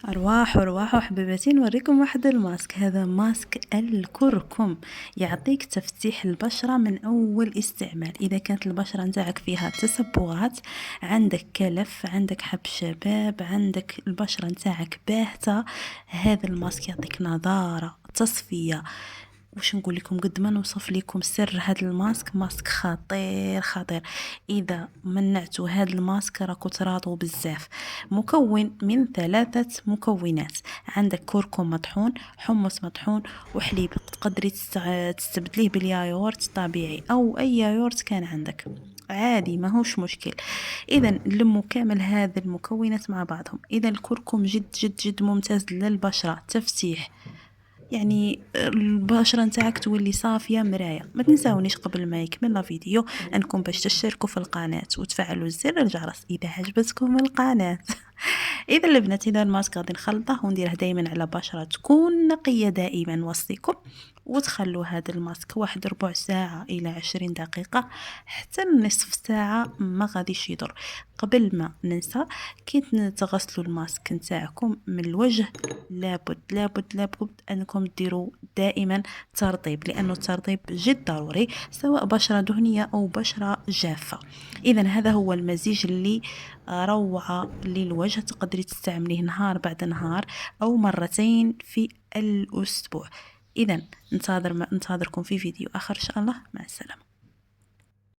أرواح وحبيباتي، نوريكم واحد الماسك. هذا ماسك الكركم، يعطيك تفتيح البشرة من أول استعمال. إذا كانت البشرة نتاعك فيها تسبغات، عندك كلف، عندك حب شباب، عندك البشرة نتاعك باهتة، هذا الماسك يعطيك نضارة، تصفية. وش نقول لكم، قد ما نوصف لكم سر هذا الماسك، ماسك خطير خطير. اذا منعتوا هذا الماسك راكو تراضوا بزاف. مكون من 3 مكونات، عندك كركم مطحون، حمص مطحون، وحليب. تقدري تستبدليه بالياغورت طبيعي او اي ياغورت كان عندك عادي، ما هوش مشكل. اذا نلموا كامل هذه المكونات مع بعضهم. اذا الكركم جد جد جد ممتاز للبشرة، تفتيح، يعني البشرة نتاعك تولي صافية مراية. ما تنساونيش قبل ما يكمل الفيديو انكم باش تشتركوا في القناة وتفعلوا زر الجرس اذا عجبتكم القناة. اذا البنات، اذا الماسك غادي نخلطه ونديره دائما على بشرة تكون نقية دائما وصيكم، وتخلوا هذا الماسك واحد ربع ساعة الى 20 دقيقة، حتى نصف ساعة ما غاديش يضر. قبل ما ننسى، كي تغسلوا الماسك نتاعكم من الوجه، لابد انكم ديروا دائما ترطيب، لانه الترطيب جد ضروري سواء بشرة دهنية او بشرة جافة. اذا هذا هو المزيج اللي روعة للوجه، تقدري تستعمليه نهار بعد نهار او مرتين في الاسبوع. اذا ننتظركم في فيديو اخر ان شاء الله. مع السلامة.